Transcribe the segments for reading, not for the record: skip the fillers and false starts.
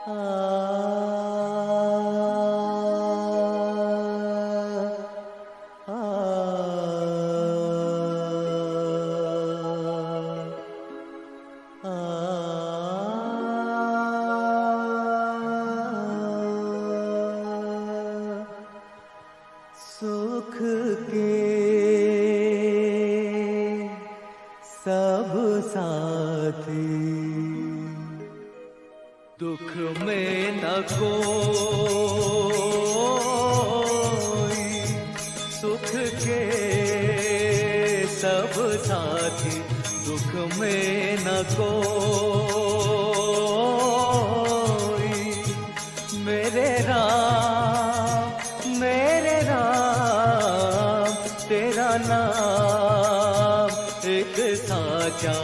सुख के सब साथी, दुख में न कोई। सुख के सब साथी, दुख में न कोई। मेरे राम तेरा नाम एक साचा,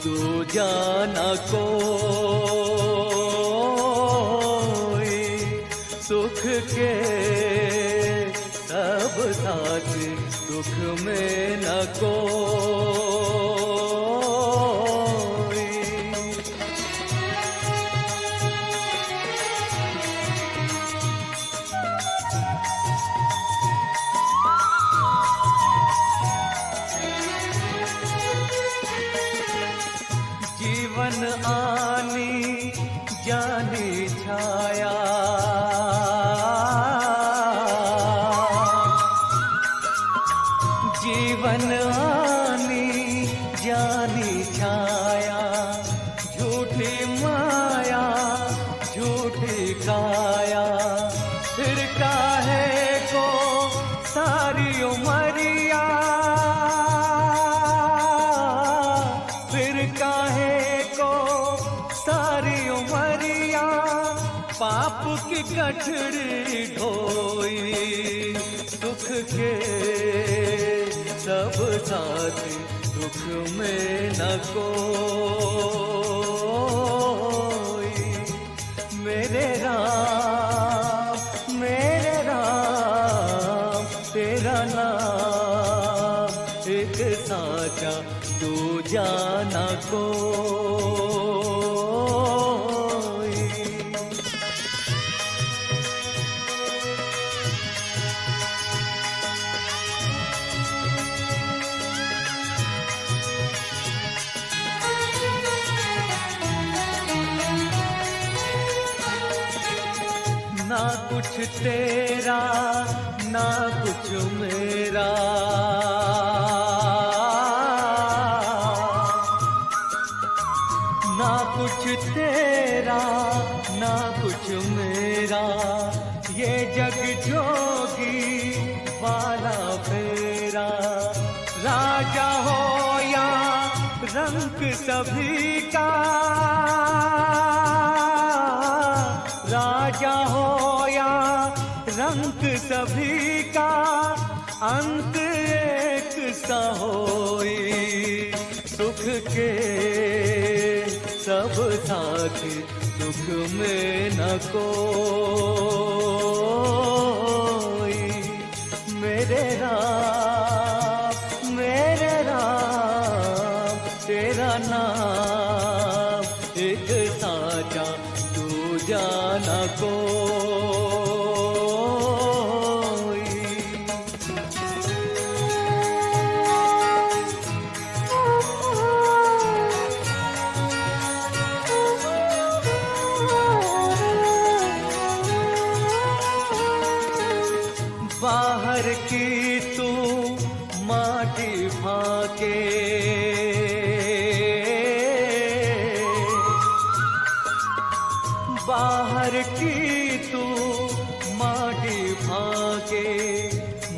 दूजा न कोई। सुख के सब साथी, दुख में न कोई। जीवन आनी जानी छाया, जीवन आनी जानी छाया। झूठी माया झूठी काया, फिर काहे को सारी उमरिया। फिर काहे को सारी उमरिया, पाप की कठड़ी ढोई। सुख के सब साथी, दुख में न कोई। मेरे राम तेरा नाम एक साचा, दूजा न कोई। ना कुछ तेरा ना कुछ मेरा, ना कुछ तेरा ना कुछ मेरा। ये जग जोगी वाला फेरा, राजा हो या रंग सभी का। राजा हो या रंग सभी का, अंत एक सा होई। सुख के सब साथी, दुख में न कोई। मेरे राम तेरा नाम एक साचा, दूजा न कोई। बाहर की तू माटी फाके, बाहर की तू माटी फाके।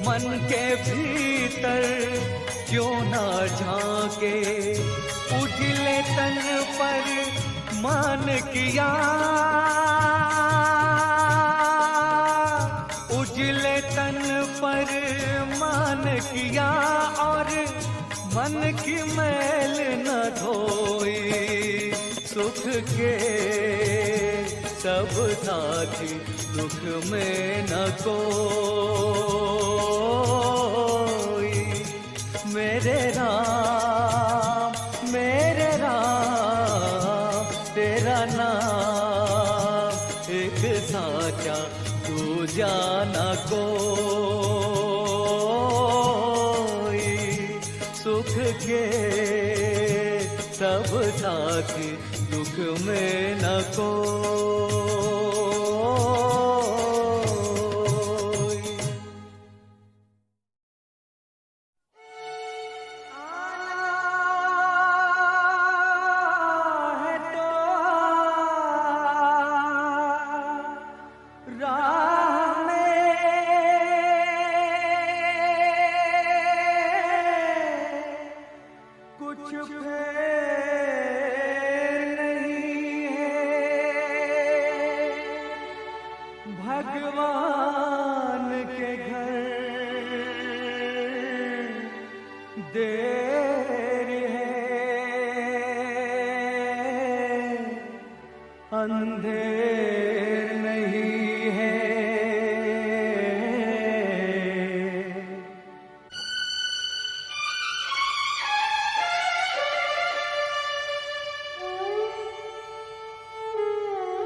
मन के भीतर क्यों ना झांके, उजले तन पर मान किया। उजले तन पर मान किया, और मन की मैल न धोई। सुख के सब साथी, दुख में न कोई। मेरे राम तेरा नाम एक साचा दूजा न कोई। सुख के सब साथी दुख में न कोई। आना है तो राह में कुछ फेर नहीं है। भगवान के घर देर है, अंधेर नहीं है।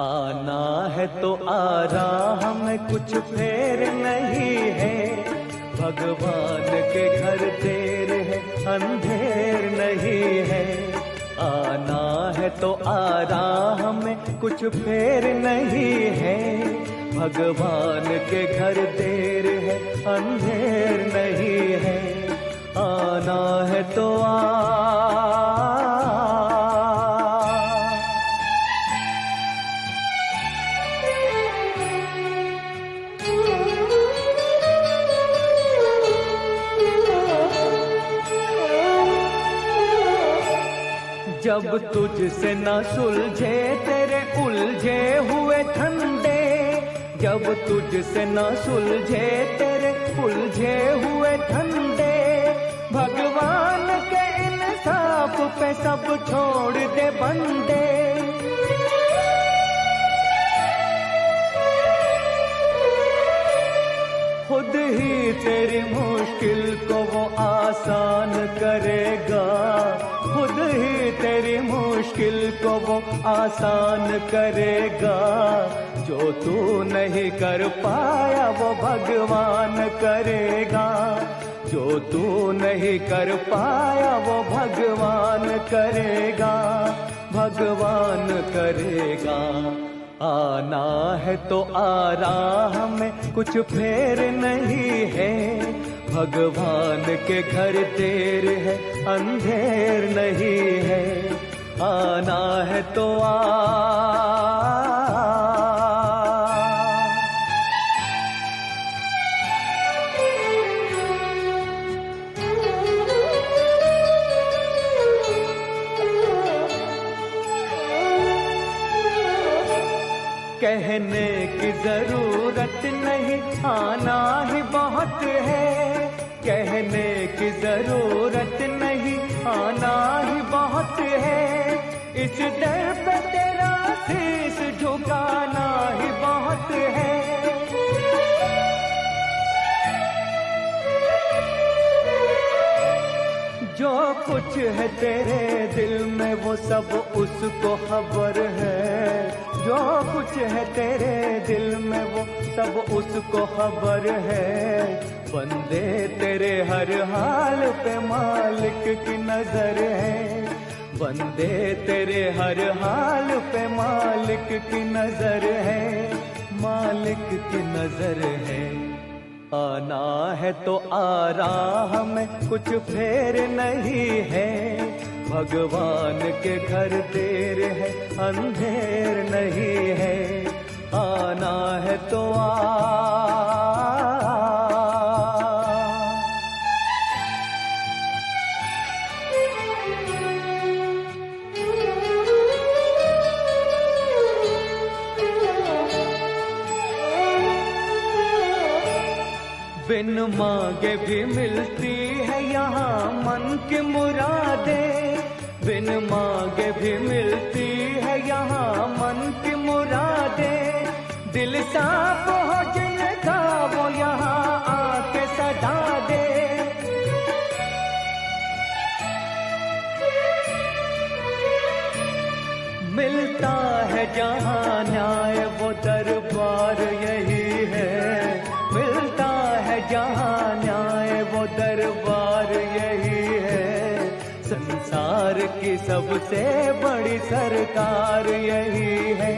आना है तो आ राह में कुछ फेर नहीं है। भगवान के घर देर है, अंधेर नहीं है। आना है तो आ राह में कुछ फेर नहीं है। भगवान के घर देर है, अंधेर नहीं है। आना है तो आ। जब तुझसे न सुलझे तेरे उलझे हुए धंधे, जब तुझसे न सुलझे तेरे उलझे हुए धंधे, भगवान के इंसाफ पे सब छोड़ दे बंदे। खुद ही तेरी मुश्किल को वो आसान करेगा, खुद ही तेरी मुश्किल को वो आसान करेगा। जो तू नहीं कर पाया वो भगवान करेगा, जो तू नहीं कर पाया वो भगवान करेगा, भगवान करेगा। आना है तो आ राह में कुछ फेर नहीं है। भगवान के घर देर है, अंधेर नहीं है। आना है तो आ। कहने की जरूरत नहीं, आना ही बहुत है। कहने की जरूरत नहीं, आना ही बहुत है। इस दर पे तेरा शीश झुकाना ही बहुत है। जो कुछ है तेरे दिल में वो सब उसको खबर है, जो कुछ है तेरे दिल में वो सब उसको खबर है। बंदे तेरे हर हाल पे मालिक की नजर है, बंदे तेरे हर हाल पे मालिक की नजर है, मालिक की नजर है। आना है तो आ राह में कुछ फेर नहीं है। भगवान के घर देर है, अंधेर नहीं है। आना है तो आ। बिन मांगे भी मिलती है यहाँ मन की मुरादें, बिन मांगे भी मिलती है यहाँ मन की मुरादें। दिल साफ हो जिनका वो यहाँ आके सदा दे। जहाँ न्याय वो दरबार यही है। मिलता है जहाँ न्याय वो दरबार यही है। संसार की सबसे बड़ी सरकार यही है।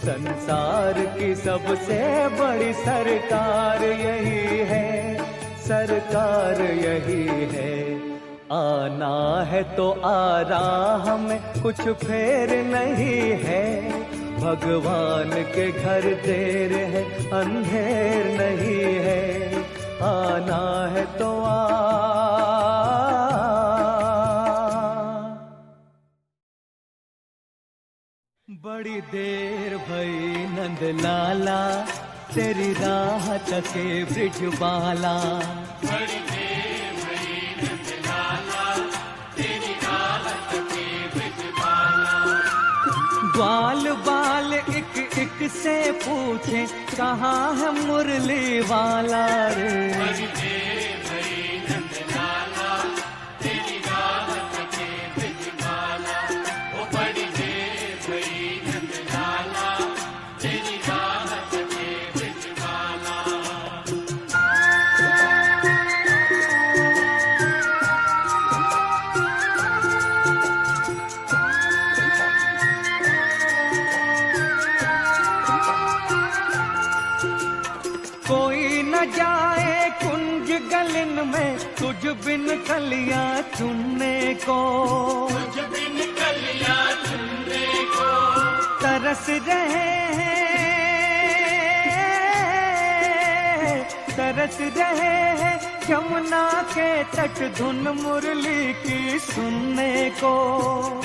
संसार की सबसे बड़ी सरकार यही है। सरकार यही है। आना है तो आ राह में, कुछ फेर नहीं है। भगवान के घर देर है, अंधेर नहीं है। आना है तो बड़ी देर भई नंद लाला, तेरी राह तके ब्रिज बाला। बड़ी देर भई नंद लाला, तेरी राह तके ब्रिज बाला। ग्वाल बाल एक एक से पूछे, कहाँ है मुरली वाला रे। बड़ी देर भई नंद लाला, तेरी राह तके ब्रिज बाला। ओ बड़ी देर भई नंद लाला, तेरी राह तके ब्रिज बाला। कोई न जाए कुंज गलन में, तुझ बिन कलियां चुनने को। तुझ बिन कलियां चुनने को तरस रहे हैं, तरस रहे हैं यमुना के तट धुन मुरली की सुनने को।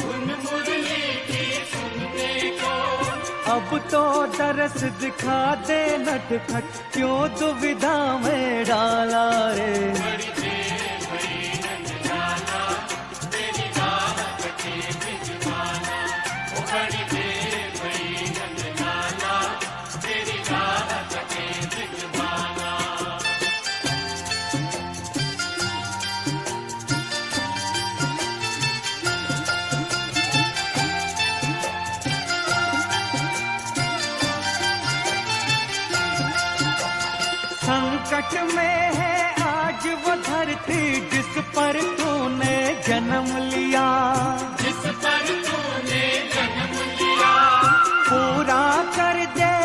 धुन मुरली की सुनने को अब तो दरस दिखा दे नटखट, क्यों दुविधा में डाला रे। बड़ी देर भई नंद लाला, तेरी राह तके ब्रिज बाला। ओ बड़ी देर भई नंद लाला, तेरी राह तके ब्रिज बाला। संकट में है आज वो धरती, जिस पर तूने जन्म लिया। जिस पर तूने जन्म लिया पूरा कर दे,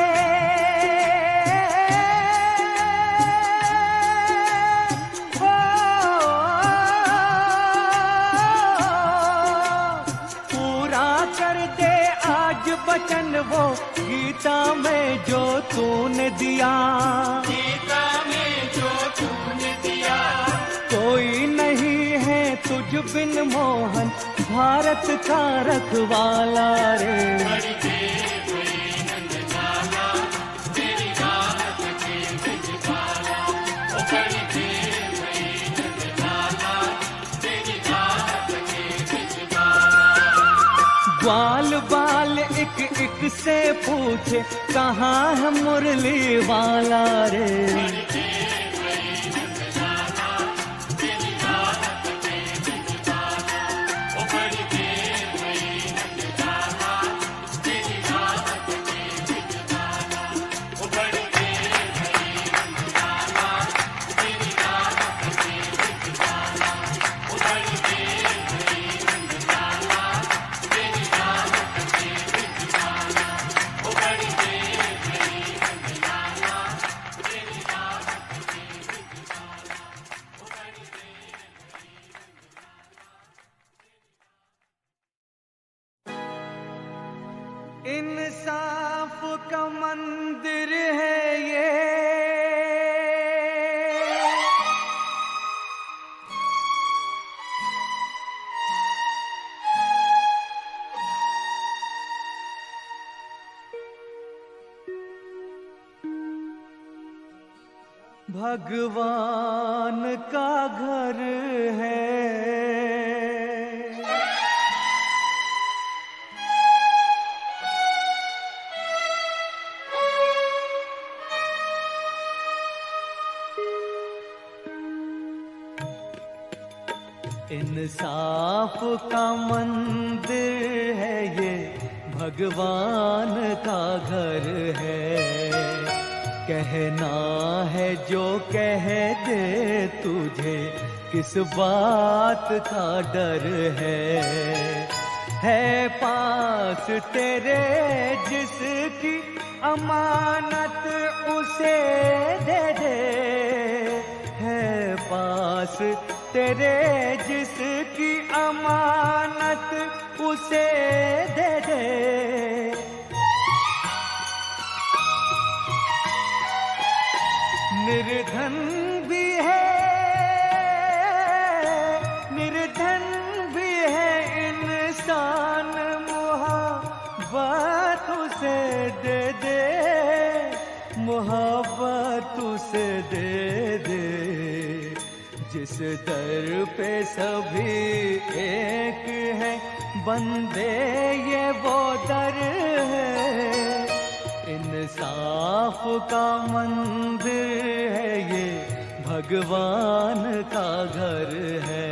पूरा कर दे आज वचन वो गीता में जो तूने दिया। गीता में जो तूने दिया कोई नहीं है तुझ बिन मोहन, भारत का रखवाला रे। बड़ी देर भई नंद लाला, तेरी राह तके ब्रिज बाला। ओ बड़ी देर भई नंद लाला, तेरी राह तके ब्रिज बाला। ग्वाल बाल एक एक से पूछे, कहाँ है मुरली वाला रे। बड़ी देर भई नंद लाला, तेरी राह तके ब्रिज बाला। ओ बड़ी देर भई नंद लाला, तेरी राह तके ब्रिज बाला। ओ बड़ी देर भई नंद लाला, तेरी राह तके ब्रिज बाला। ओ बड़ी देर भई नंद लाला, तेरी राह तके ब्रिज बाला। ओ बड़ी देर भई नंद लाला, तेरी राह तके ब्रिज बाला। ओ बड़ी देर इंसाफ का मंदिर है ये, भगवान का घर है। इंसाफ का मंदिर है ये, भगवान का घर है। कहना है जो कह दे तुझे, किस बात का डर है पास तेरे जिसकी अमानत उसे दे दे, है पास तेरे जिसकी अमानत उसे दे दे। निर्धन भी है, निर्धन भी है इंसान, मोहब्बत उसे दे दे, मोहब्बत उसे दे दे। जिस दर पे सभी एक है बंदे, ये वो दर है। इंसाफ का मंदिर है ये, भगवान का घर है।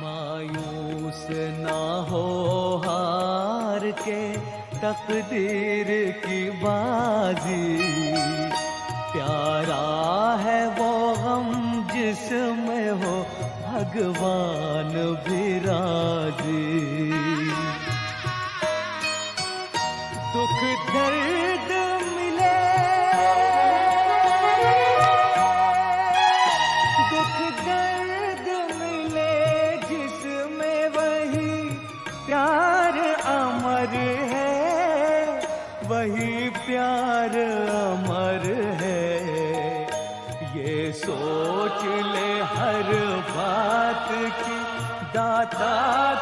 मायूस ना हो हार के तकदीर की बाजी, प्यारा है वो गम जिसमें हो भगवान भी राजी। दुख दर्द मिले, दुख दर्द मिले जिसमें वही प्यार अमर है, वही प्यार अमर है। ये सोच ले हर बात की दाता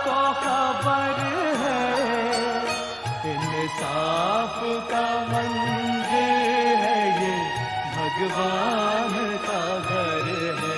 को खबर है। इंसाफ का मंदिर है ये, भगवान का घर है।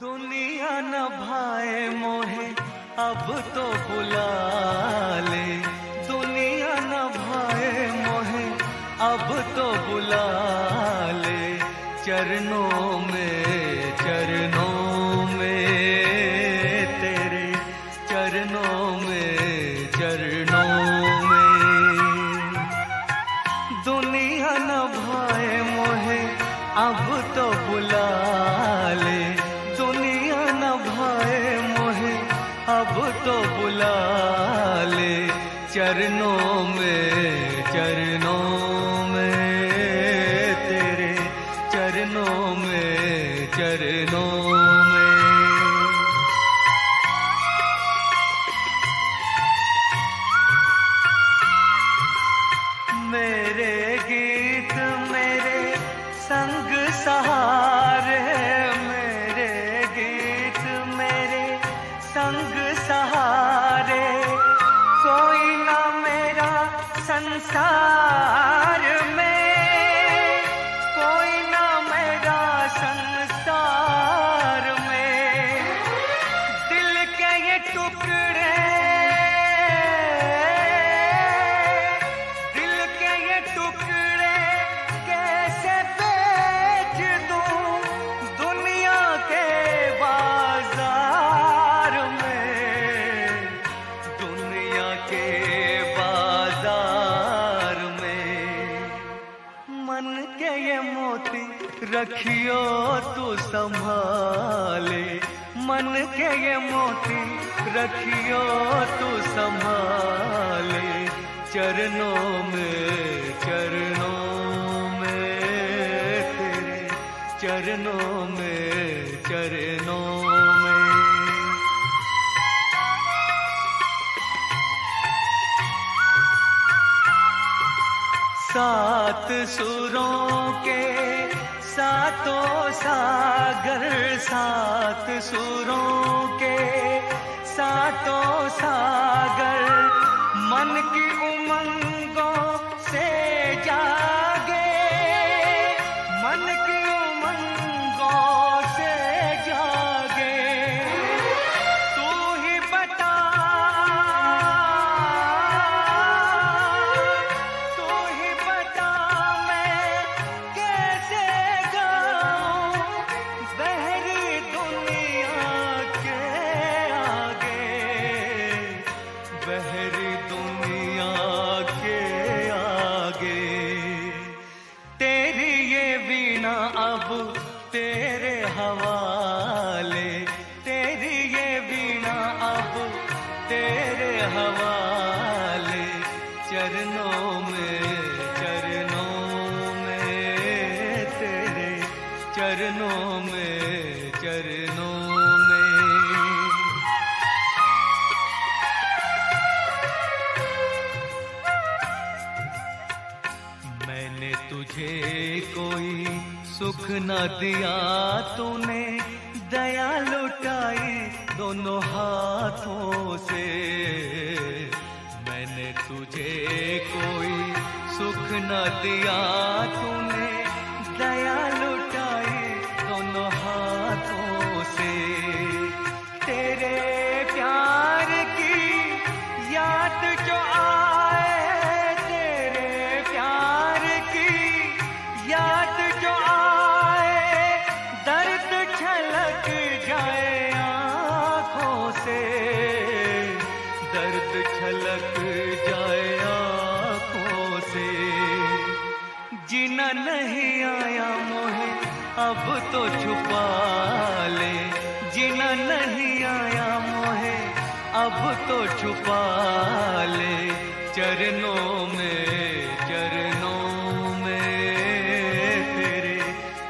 दुनिया न भाए मोहे अब तो बुला ले, दुनिया न भाए मोहे अब तो बुला ले। चरणों में तेरे चरणों में दुनिया न भाए मोहे अब तो बुला ले, दुनिया न भाए मोहे अब तो बुला ले। चरणों में तेरे चरणों में मेरे गीत मेरे संग सहारे, मेरे गीत मेरे संग सहारे। मन के ये मोती रखियो तू संभाले, मन के ये मोती रखियो तू संभाले, चरणों में तेरे, चरणों में सात सुरों के सातों सागर, सात सुरों के सातों सागर, मन की उमंगों से जागे, मन की उमंगों से जागे। तू ही बता, तू ही बता मैं कैसे गाऊं बहरी दुनिया के आगे, बहरी दुनिया के आगे। तेरी ये वीणा अब तेरे हवाले, तेरी ये वीणा अब तेरे हवाले, चरणों में तेरे, चरणों में मैंने तुझे कोई सुख न दिया, तूने दया लुटाई दोनों हाथों से। मैंने तुझे कोई सुख न दिया, तूने दया लुटाई दोनों हाथों से। तेरे प्यार की याद जो आए, तेरे प्यार की याद जो आए, दर्द छलक जाए आँखों से, दर्द छलक जाए आँखों से। जीना नहीं आया मोहे अब तो छुपा ले, जीना नहीं आया मोहे अब तो छुपा ले, चरणों में तेरे,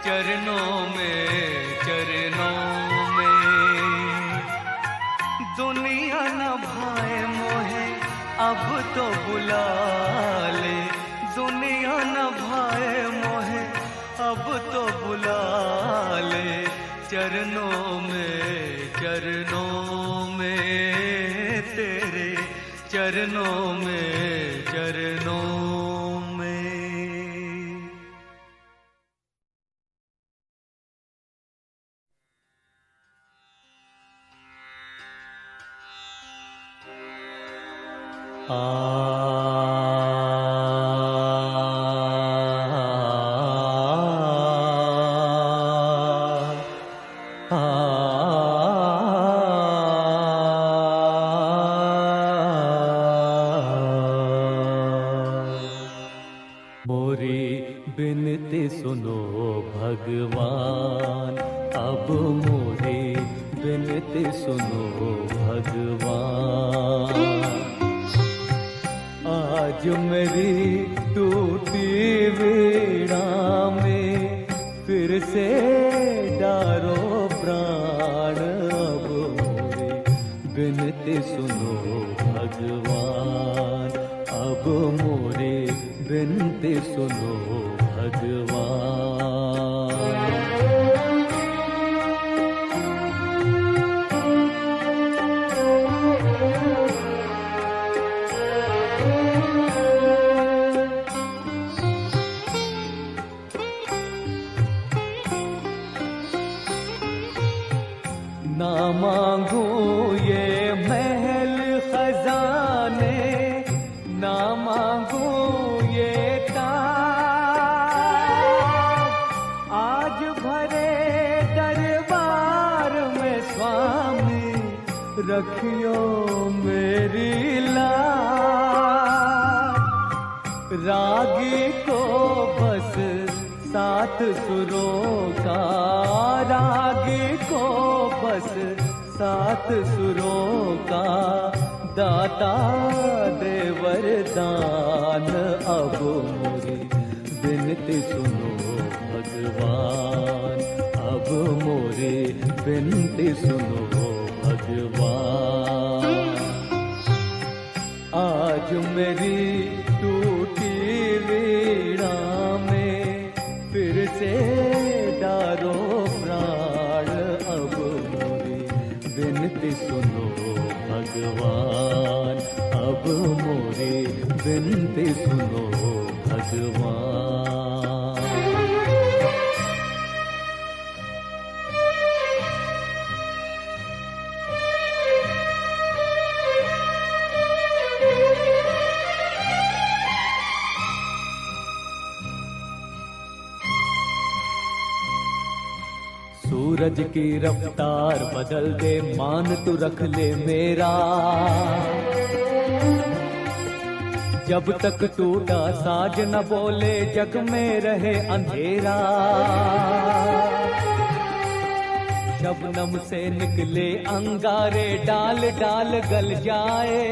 चरणों में दुनिया न भाए मोहे अब तो बुला ले, दुनिया न भाए मोहे अब तो बुला ले, चरणों में तेरे, चरणों में मोरी बिनती सुनो भगवान, अब मोरी बिनती सुनो भगवान। आज मेरी टूटी वीणा में फिर से डारो प्राण, अब मोरी बिनती सुनो भगवान, अब मोरी बिनती सुनो भगवान। ना मांगू ये महल खजाने, ना मांगू ये ताज, आज भरे दरबार में स्वामी रखियो मेरी लाज। रागी को बस सात सुरों का रागी को बस सात सुरों का दाता दे वरदान। अब मोरी बिनती सुनो भगवान, अब मोरी बिनती सुनो भगवान। आज मेरी टूटी वीणा में फिर से डारो प्राण। अब मोरी बिनती सुनो भगवान, अब मोरी बिनती सुनो भगवान। सूरज की रफ्तार बदल दे, मान तू रख ले मेरा। जब तक टूटा साज न बोले जग में रहे अंधेरा। शबनम से निकले अंगारे डाल डाल गल जाए।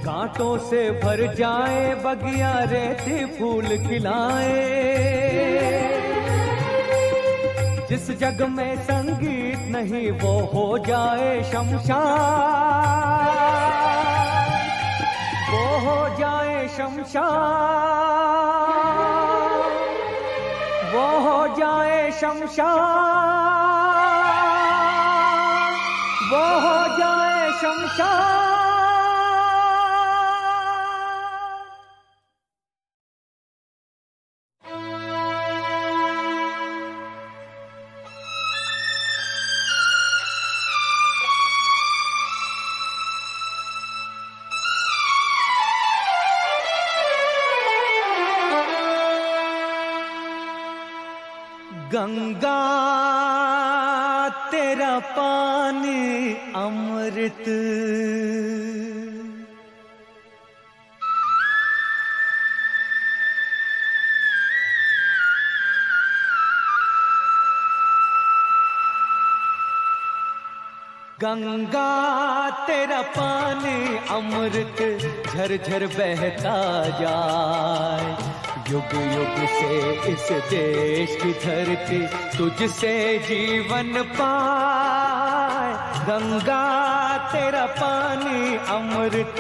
कांटों से भर जाए बगिया रेती फूल खिलाए। जिस जग में संगीत नहीं वो हो जाए शमशान, वो हो जाए शमशान, वो हो जाए शमशान, वो हो जाए शमशान। गंगा तेरा पानी अमृत, गंगा तेरा पानी अमृत झरझर बहता जाए। युग युग से इस देश की धरती तुझसे जीवन पाए। गंगा तेरा पानी अमृत,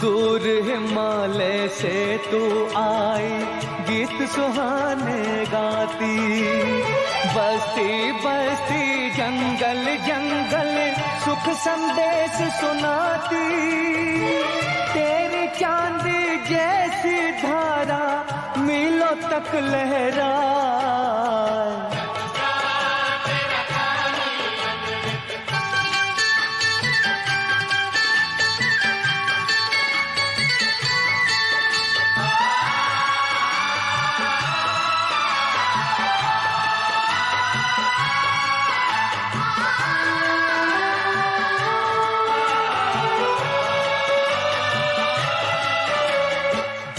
दूर हिमालय से तू आई गीत सुहाने गाती। बस्ती बस्ती जंगल जंगल सुख संदेश सुनाती। तेरी चांदी जैसी धारा मीलों तक लहराए।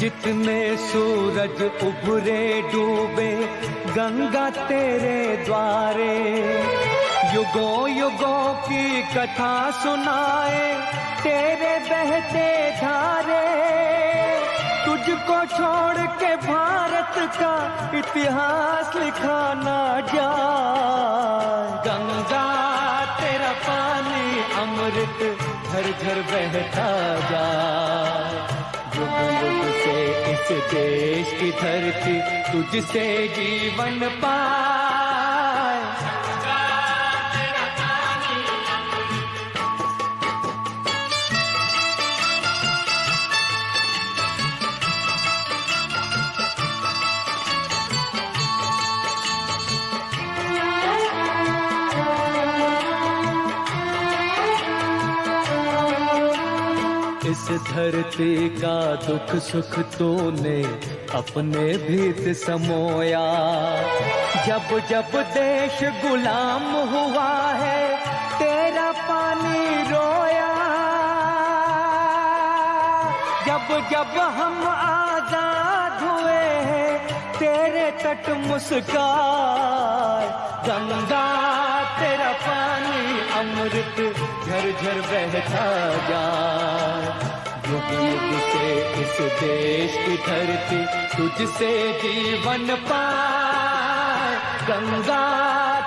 जितने सूरज उभरे डूबे गंगा तेरे द्वारे। युगों युगों की कथा सुनाए तेरे बहते धारे। तुझको छोड़ के भारत का इतिहास लिखा ना जाए। गंगा तेरा पानी अमृत झरझर बहता जाए। युग युग से इस देश की धरती तुझसे जीवन पाए। इस धरती का दुख सुख तूने अपने भीत समोया। जब जब देश गुलाम हुआ है तेरा पानी रोया, जब जब हम आजाद हुए हैं तेरे तट मुस्काए। गंगा तेरा पानी अमृत झरझर बहता जाए। युग युग से इस देश की धरती तुझसे जीवन पाए। गंगा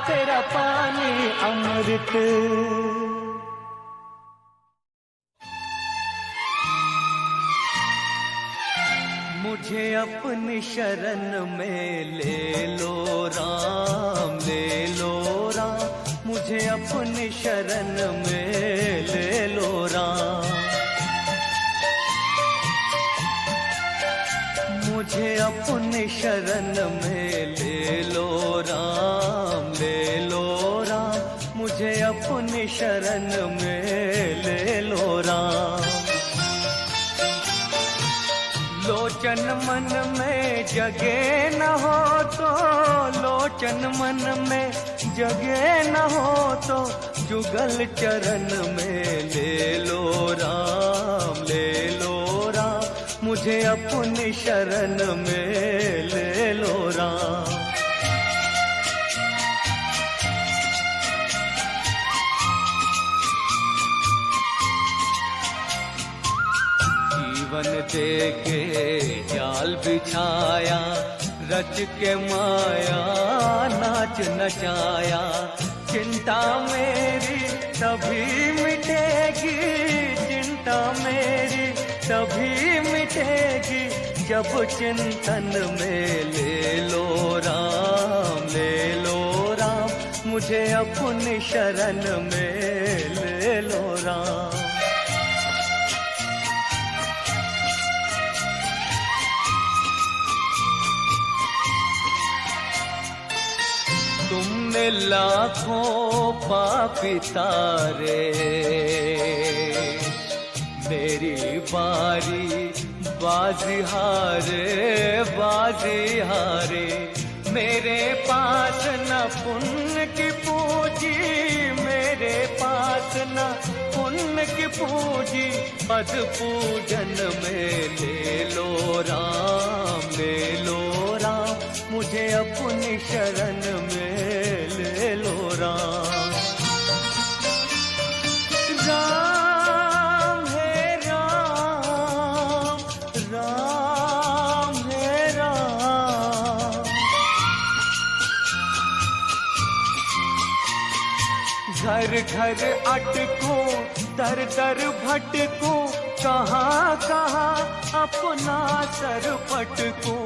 तेरा पानी अमृत। मुझे अपनी शरण में ले लो राम, ले लो राम। मुझे अपनी शरण में ले लो राम। मुझे अपनी शरण में ले लो राम, ले लो राम। मुझे अपनी शरण में ले लो राम। लोचन मन में जगे न हो तो, लोचन मन में जगे न हो तो जुगल चरण में ले लो राम, ले लो राम। मुझे अपनी शरण में ले लो राम। जीवन दे के जाल बिछाया, रच के माया नाच नचाया। चिंता मेरी तभी मिटेगी, चिंता मेरी तभी मिटेगी जब चिंतन में ले लो राम, ले लो राम। मुझे अपनी शरण में ले लो राम। तुमने लाखों पापी तारे, मेरी बारी बाजी हारे, बाजी हारे। मेरे पास न पुण्य की पूंजी, मेरे पास न पुण्य की पूंजी। पद पूजन में ले लो राम, ले लो राम। मुझे अपनी शरण में ले लो राम। राम है राम, राम है राम। घर घर अटको, दर दर भटको, कहाँ कहाँ अपना सर पटको।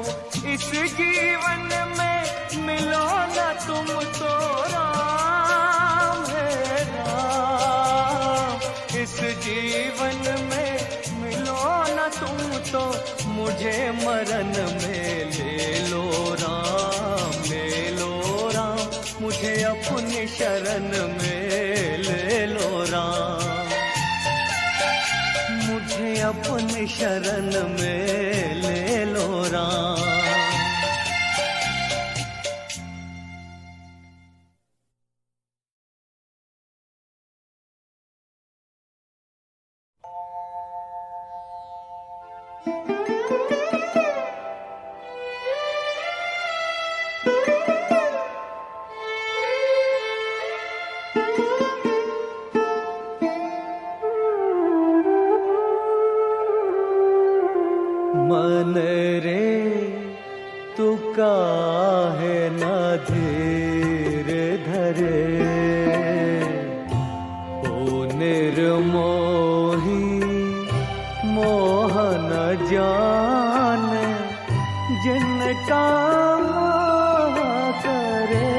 इस जीवन में मिलो न तुम तो राम है राम। इस जीवन में मिलो न तुम तो मुझे मरण में ले लो राम, ले लो राम। मुझे अपनी शरण में ले लो राम। मुझे अपनी शरण में ले लो राम। मन रे तू काहे न धीर धरे, ओ निर्मोही मोहन जाने जिनका मोह करे।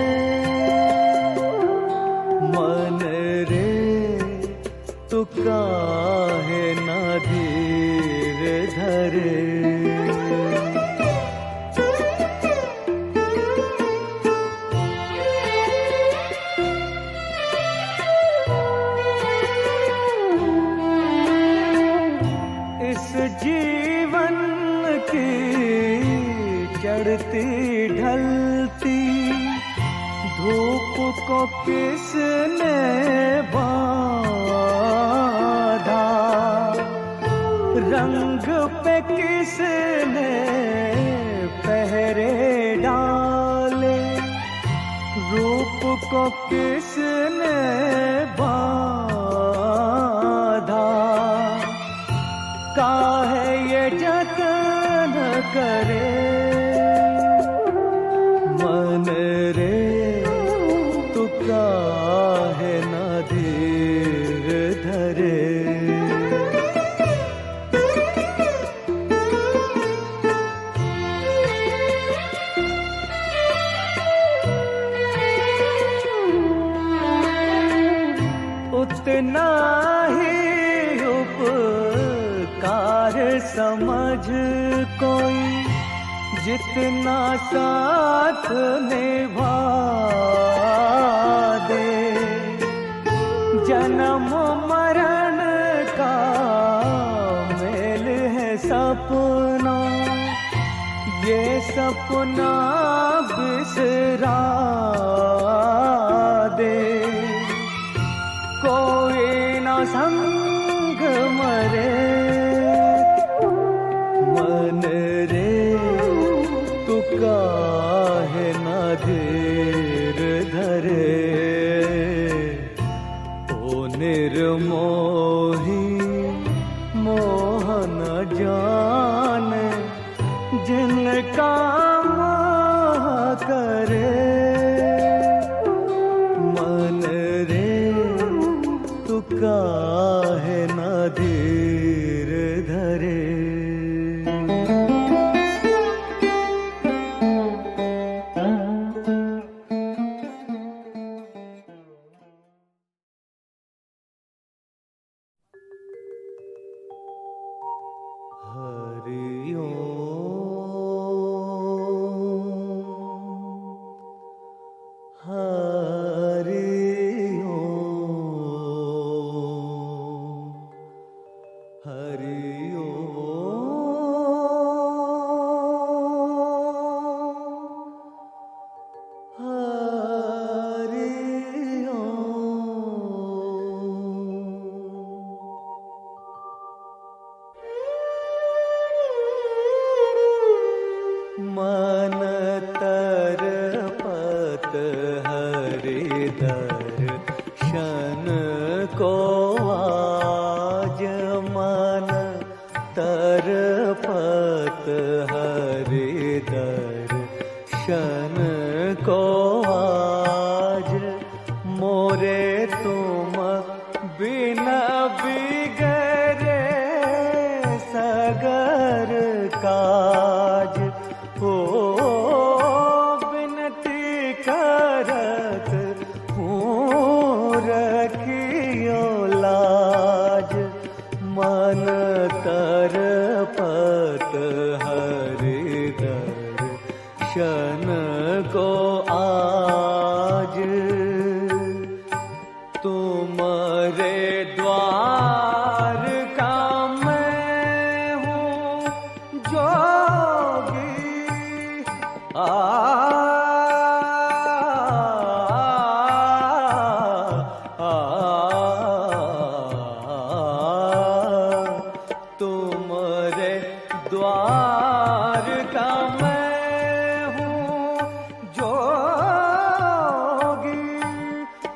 मन रे तू काहे न धीर धरे। जीवन की चढ़ती ढलती रूप को किसने बांधा, रंग पे किसने पहरे डाले, रूप को किसने बांधा, काहे ये जतन करे मन रे, तू काहे न धीर धरे। उतना ही उपकार समझ कोई, जितना साथ निभा दे। जन्म मरण का मेल है सपना, ये सपना बिसरा दे। कोई ना संग मरे मन रे, तू काहे न धीर धरे। ओ निर्मोही मोहन जाने, जिनका मोह करे मन रे, तू काहे न धीर धरे। हरि ओम, हरि ओम, हरि ओम, हरि ओम। मन तरपत हरि दर्शन को आज, मन तरपत हरि दर्शन को आज। मोरे तुम बिना बिगड़े सगर काज, हो बिनती करत हूँ रखियो लाज। मन तरपत हरि दर्शन को आज। तुम्हारे द्वार का मैं हूँ जोगी, आ तुम्हारे द्वार का मैं हूँ जोगी,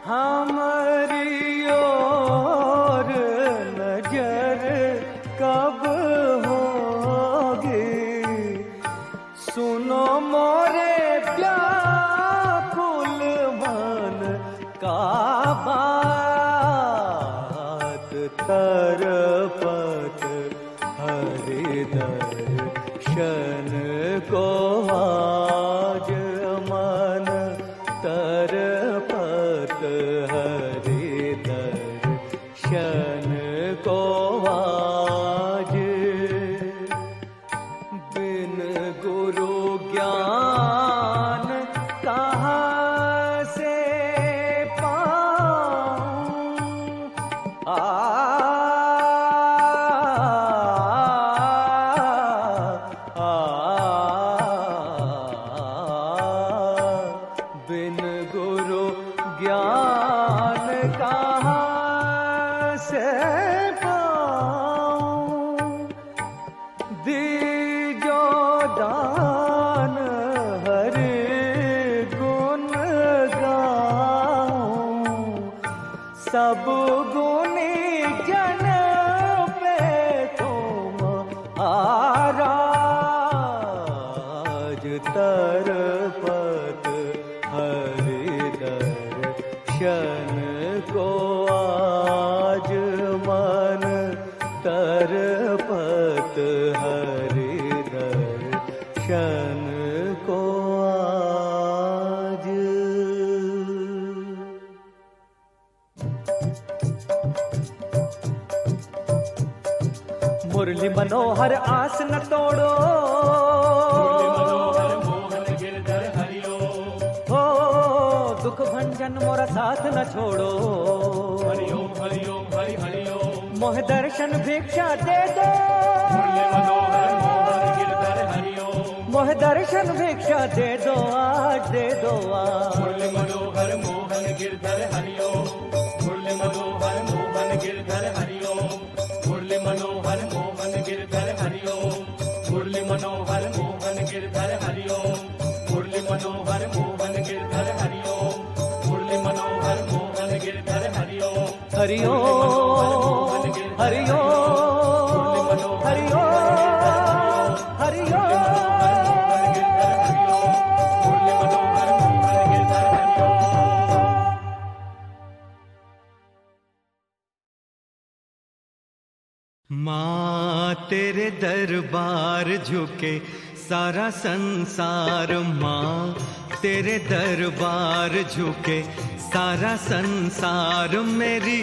हमारी ओर नजर कब होगी। सुनो मोरे व्याकुल मन का बात, तरपत हरि दर्शन को आज। मन तरपत हरि दर्शन को आज। बिन गुरु ज्ञान कहाँ से पाऊं, बिन गुरु ज्ञान कहाँ से पाऊं, दीजो दान हरि गुण गाऊं, सब गुणी जन पे तुम आराज, तरपत हरि दर्शन को आज मन, तरपत हरि दर्शन को आज। मुरली मनोहर आस न तोड़ो, दुख भंजन मोरा साथ न छोड़ो। हरि ओम हरि ओम हरि हरि ओम। मोह दर्शन भिक्षा दे दो, मुरली मनोहर मोहन गिरधर हरि ओम। मोह दर्शन भिक्षा दे दो आज, दे दो आज। मुरली मनोहर मोहन गिरधर हरि ओम। मुरली मनोहर मोहन गिरधर हरि ओम। मुरली मनोहर मोहन गिरधर हरि ओम। मुरली मनोहर मोहन गिरधर हरि ओम। मुरली मनोहर मोहन गिरधर हरि ओम। मुरली मनोहर मोहन गिरधर हरि ओम। हरि ओम हरि ओम हरि ओम हरि ओम। माँ तेरे दरबार झुके सारा संसार, माँ तेरे दरबार झुके सारा संसार। मेरी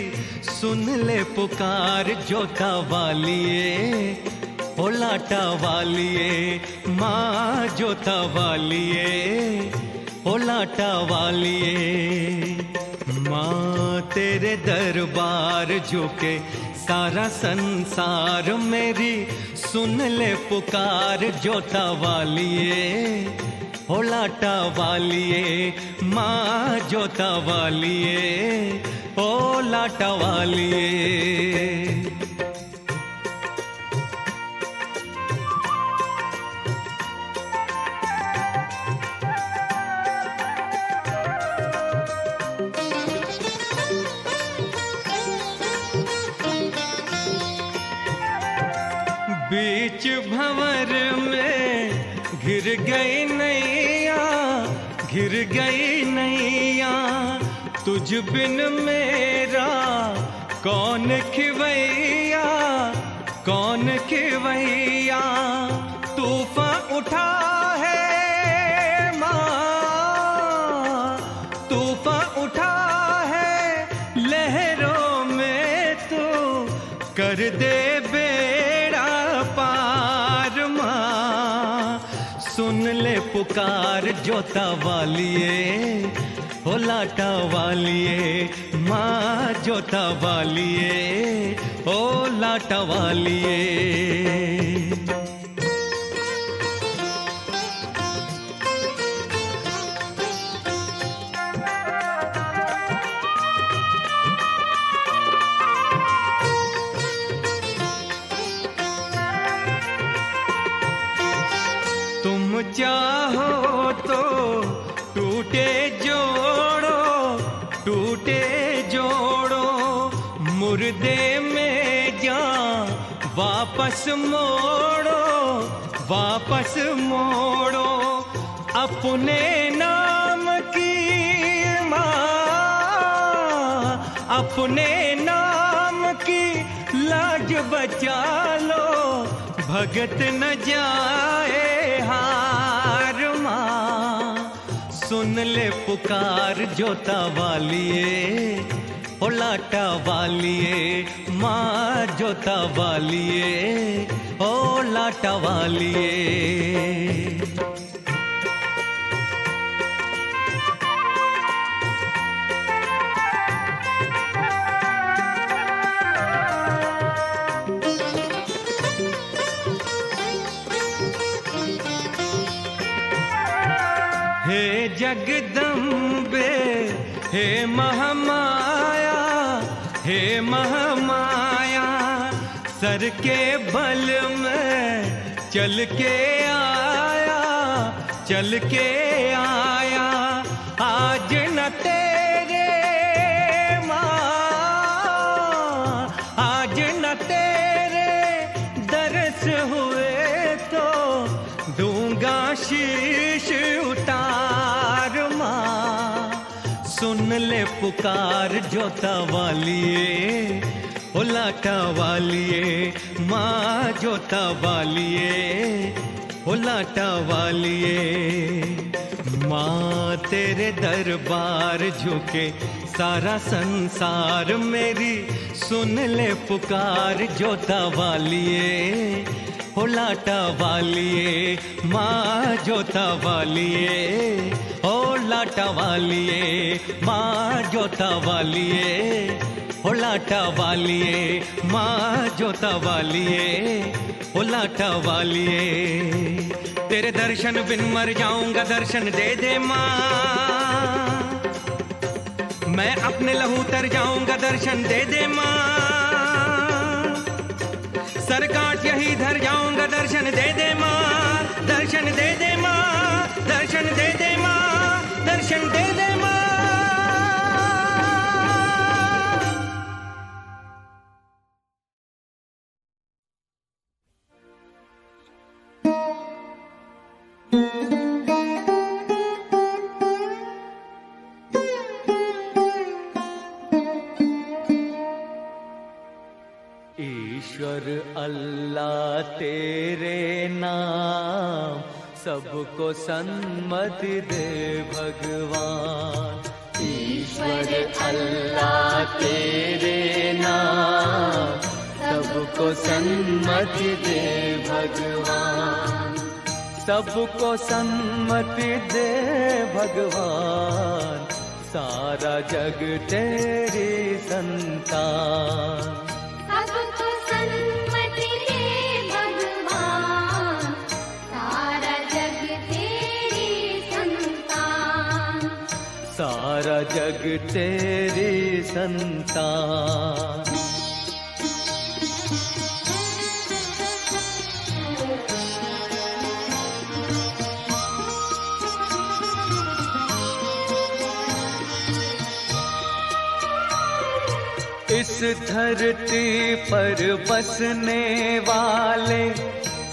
सुन ले पुकार जोता वालिए, ओ लाटा वालिए, माँ जोता वालिए, ओ लाटा वालिए। माँ तेरे दरबार झुके सारा संसार, मेरी सुन ले पुकार जोता वालिए, ओ लाटा वालिए, माँ जोता वालिए, ओ लाटा वालिए। बीच भंवर में घिर गई नैया, घिर गई नैया, तुझ बिन मेरा कौन खिवैया, कौन खिवैया। तूफान उठा है माँ, तूफान उठा है लहरों में, तू कर दे सुन ले पुकार जोता वालिए, ओ लाटा वालिए, माँ जोता वालिए, ओ लाटा वालिए। चाहो तो टूटे जोड़ो, टूटे जोड़ो, मुर्दे में जान वापस मोड़ो, वापस मोड़ो। अपने नाम की माँ, अपने नाम की लाज बचा लो, भगत न जाए हार माँ। सुन ले पुकार जोता वालिए, ओ लाटा वालिए, माँ जोता वालिए, ओ लाटा वालिए। हे जगदम्बे हे महामाया, हे महामाया, सर के बल में चल के आया, चल के आया, आज न तेरे माँ, आज न तेरे दरस हुए तो दूंगा शीश उतार माँ। सुन ले पुकार जोता वालिए, ओ लाटा वालिए, माँ जोता वालिए, ओ लाटा वालिए। माँ तेरे दरबार झुके सारा संसार, मेरी सुन ले पुकार जोता वालिए, ओ लाटा वालिए, माँ जोता वालिए, ओ लाटा वालिए, माँ जोता वालिए, ओ लाटा वालिए, माँ जोता वालिए, ओ लाटा वालिए। तेरे दर्शन बिन मर जाऊंगा, दर्शन दे दे माँ। मैं अपने लहू तर जाऊंगा, दर्शन दे दे माँ। सर काट यही धर जाऊंगा, दर्शन दे दे माँ, दर्शन दे दे माँ, दर्शन दे दे माँ, दर्शन दे दे माँ। ईश्वर अल्लाह तेरे नाम सबको सन्मति दे भगवान। ईश्वर अल्लाह तेरे नाम सबको सन्मति दे भगवान, सबको सन्मति दे भगवान। सारा जग तेरी संतान, सबको सन्मति दे भगवान। सारा जग तेरी संतान, सारा जग तेरी संतान। इस धरती पर बसने वाले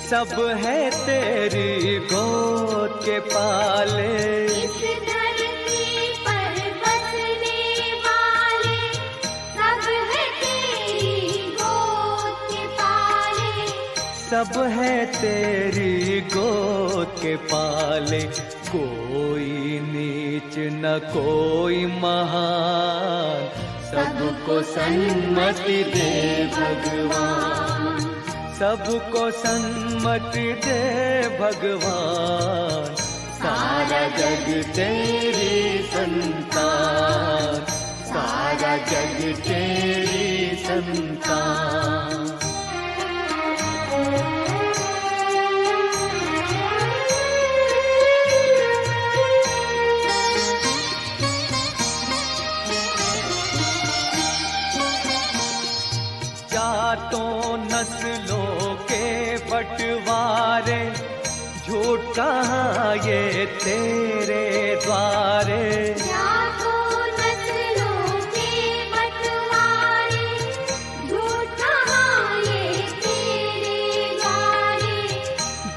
सब है तेरी गोद के पाले। इस धरती पर बसने वाले सब है तेरी गोद के पाले, सब है तेरी गोद के पाले। कोई नीच न कोई महान, सबको सन्मति दे भगवान, सबको सन्मति दे भगवान। सारा जग तेरी संतान, सारा जग तेरी संतान। जातों नस्लों के बंटवारे, झूठ कहाँ ये तेरे द्वारे। जातों नस्लों के बंटवारे, झूठ कहाँ ये तेरे द्वारे।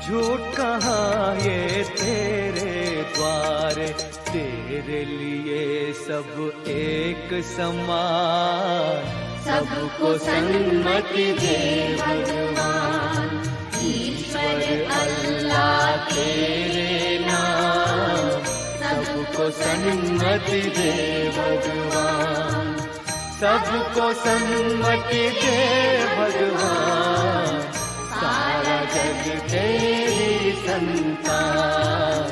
झूठ कहाँ ये तेरे द्वारे। तेरे लिए सब एक समान, सबको सन्मति दे भगवान। ईश्वर अल्लाह तेरे नाम सबको सन्मति दे भगवान, सबको सन्मति दे भगवान। सारा जग तेरी संतान,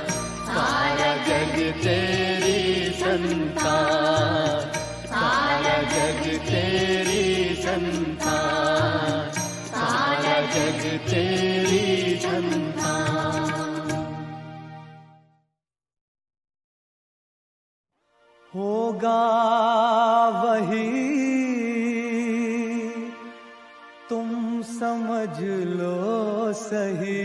सारा जग तेरी संतान, सारा जग तेरी संतान, सारा जग तेरी संतान। होगा वही तुम समझ लो सही।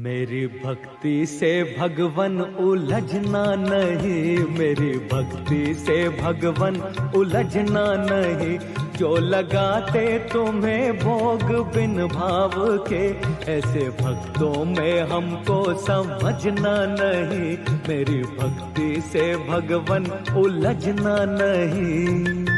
मेरी भक्ति से भगवन उलझना नहीं, मेरी भक्ति से भगवन उलझना नहीं। जो लगाते तुम्हें भोग बिन भाव के, ऐसे भक्तों में हमको समझना नहीं। मेरी भक्ति से भगवन उलझना नहीं।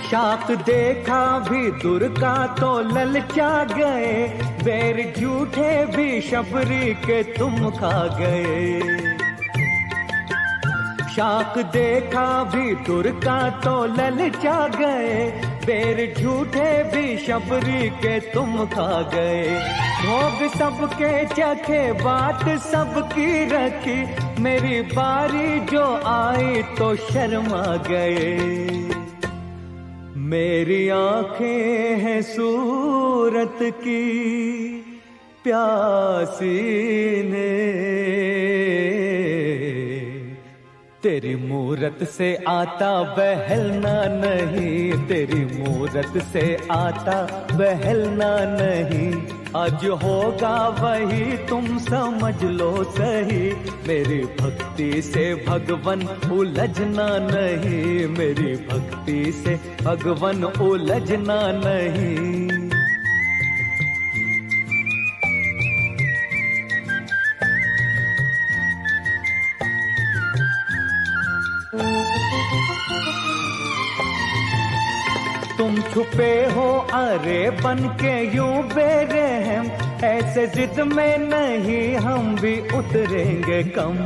शाक देखा भी दूर का तो ललचा गए, बैर झूठे भी शबरी के तुम खा गए। शाक देखा भी दूर का तो ललचा गए, बैर झूठे भी शबरी के तुम खा गए। भोग सबके चखे बात सबकी रखी, मेरी बारी जो आई तो शर्मा गए। मेरी आंखें हैं सूरत की प्यासी ने, तेरी मूरत से आता बहलना नहीं, तेरी मूरत से आता बहलना नहीं। आज होगा वही तुम समझ लो सही। मेरी भक्ति से भगवन उलझना नहीं, मेरी भक्ति से भगवन उलझना नहीं। तुम छुपे हो अरे बन के यूं बेरहम, ऐसे जिद में नहीं हम भी उतरेंगे कम।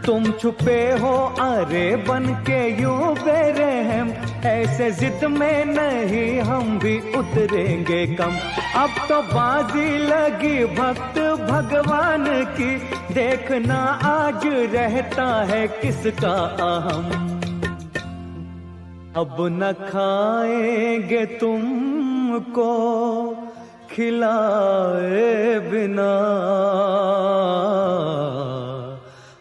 तुम छुपे हो अरे बन के यूं बेरहम, ऐसे जिद में नहीं हम भी उतरेंगे कम। अब तो बाजी लगी भक्त भगवान की, देखना आज रहता है किसका अहम। अब न खाएंगे तुमको खिलाए बिना,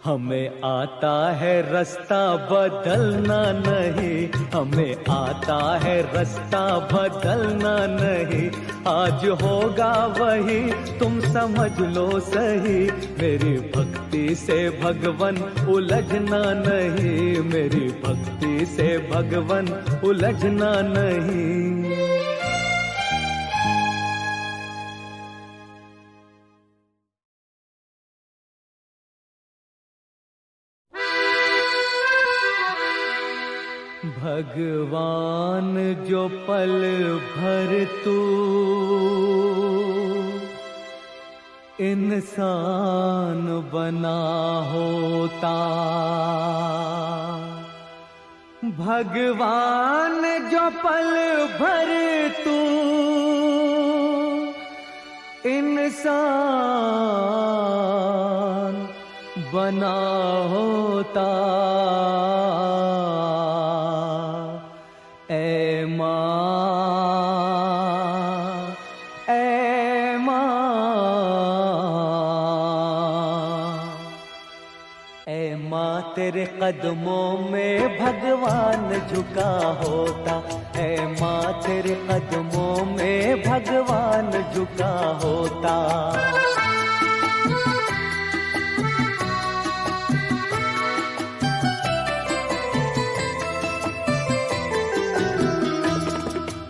हमें आता है रास्ता बदलना नहीं, हमें आता है रास्ता बदलना नहीं। आज होगा वही तुम समझ लो सही। मेरी भक्ति से भगवन उलझना नहीं, मेरी भक्ति से भगवन उलझना नहीं। भगवान जो पल भर तू इंसान बना होता, भगवान जो पल भर तू इंसान बना होता, ऐ माँ, ऐ माँ तेरे कदमों में भगवान झुका होता, ऐ माँ तेरे कदमों में भगवान झुका होता।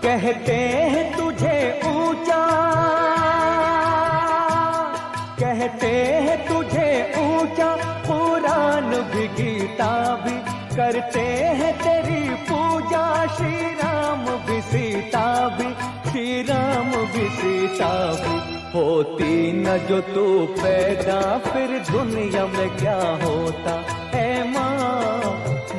कहते हैं तुझे ऊंचा, कहते हैं तुझे ऊंचा, पुराण भी गीता भी करते हैं तेरी पूजा। श्री राम भी सीता भी, श्री राम भी सीता भी। होती न जो तू पैदा फिर दुनिया में क्या होता। ऐ माँ,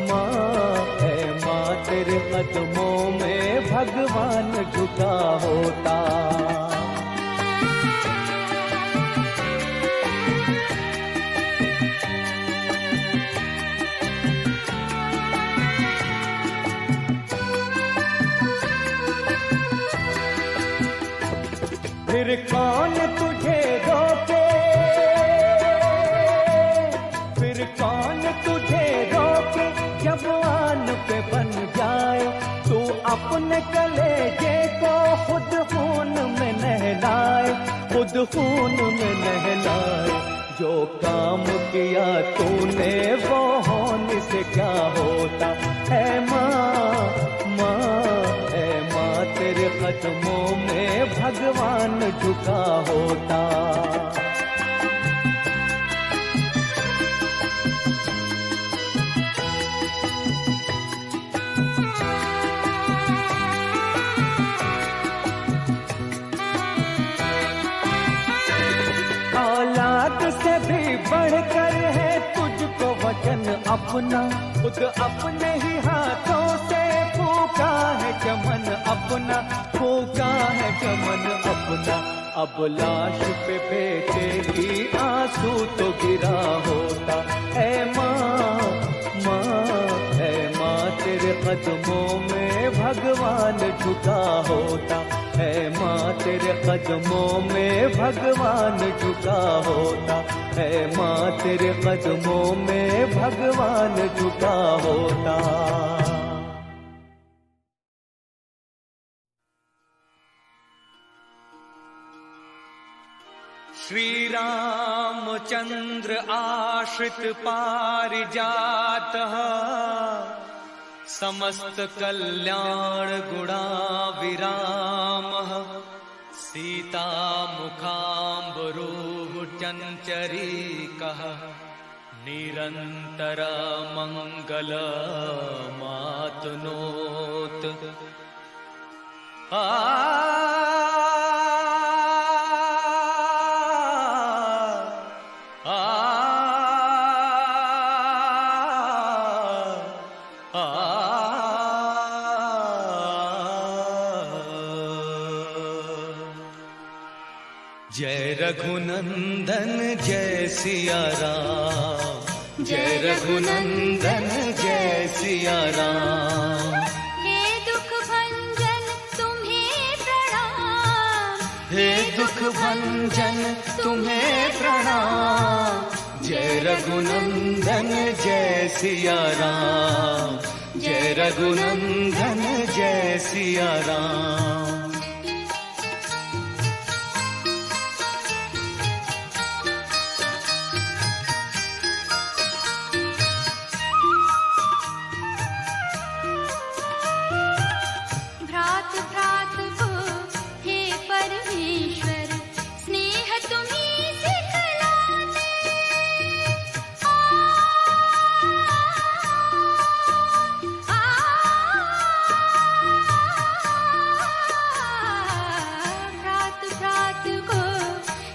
माँ, ऐ माँ तेरे कदमों में भगवान झुका होता। फिर कौन तुझे रोके, फिर कौन तुझे रोके, जब आन पे बन जाए तू अपने कलेजे को खुद खून में नहलाए, खुद खून में नहलाए। जो काम किया तूने वो होने से क्या होता है माँ, माँ है माँ, तेरे कदमों में भगवान झुका होता। औलाद से भी बढ़कर है तुझको वचन अपना, खुद अपने ही हाथों से फूका है चमन अपना, फूका है चमन अपना। अब लाश पे बेटे की आंसू तो गिरा होता है माँ, माँ है माँ, तेरे कदमों में भगवान झुका होता है माँ, तेरे कदमों में भगवान झुका होता है माँ, तेरे कदमों में भगवान झुका होता। श्री रामचंद्र आश्रित पारिजातः, समस्त कल्याण गुणाविरामः, सीता मुखाम्बरूः चञ्चरीकः, निरन्तर मङ्गलमातनोत्। जय रघुनंदन जय सिया राम, जय रघुनंदन जय सिया राम। हे दुख भंजन तुम्हें प्रणाम, हे दुख भंजन तुम्हें प्रणाम। जय रघुनंदन जय सिया राम, जय रघुनंदन जय सिया राम। भ्रात भ्रात को हे परमेश्वर, स्नेह तुम्ही सिखलाते। भ्रात भ्रात को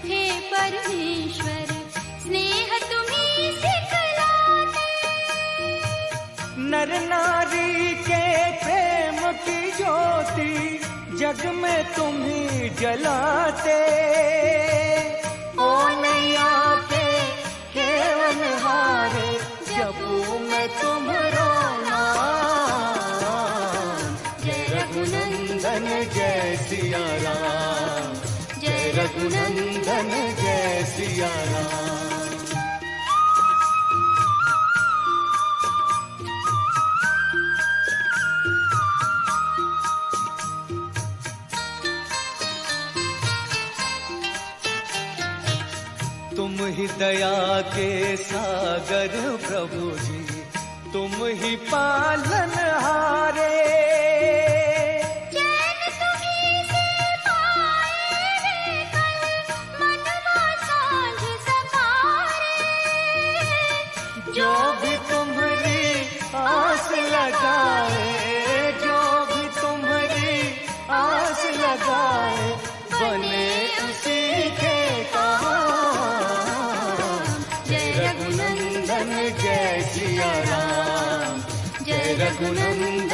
हे परमेश्वर, स्नेह तुम्ही सिखलाते। नर नारी के प्रेम की ज्योति जग में तुम ही जलाते। ओ नैया के केवल हारे जपू मैं तुम्हारा नाम। जय रघुनंदन जय सिया राम, जय रघुनंदन जय सिया राम। तुम ही दया के सागर प्रभु जी, तुम ही पालनहारे। चैन तुम्हीं से पाए रे कल, मनवा सांझ सवारे। जो भी तुम्हारी आस लगाए, जो भी तुम्हारी आस लगाए, बने उसी के काम। जय रघुनंदन जय सिया राम, जय रघुनंदन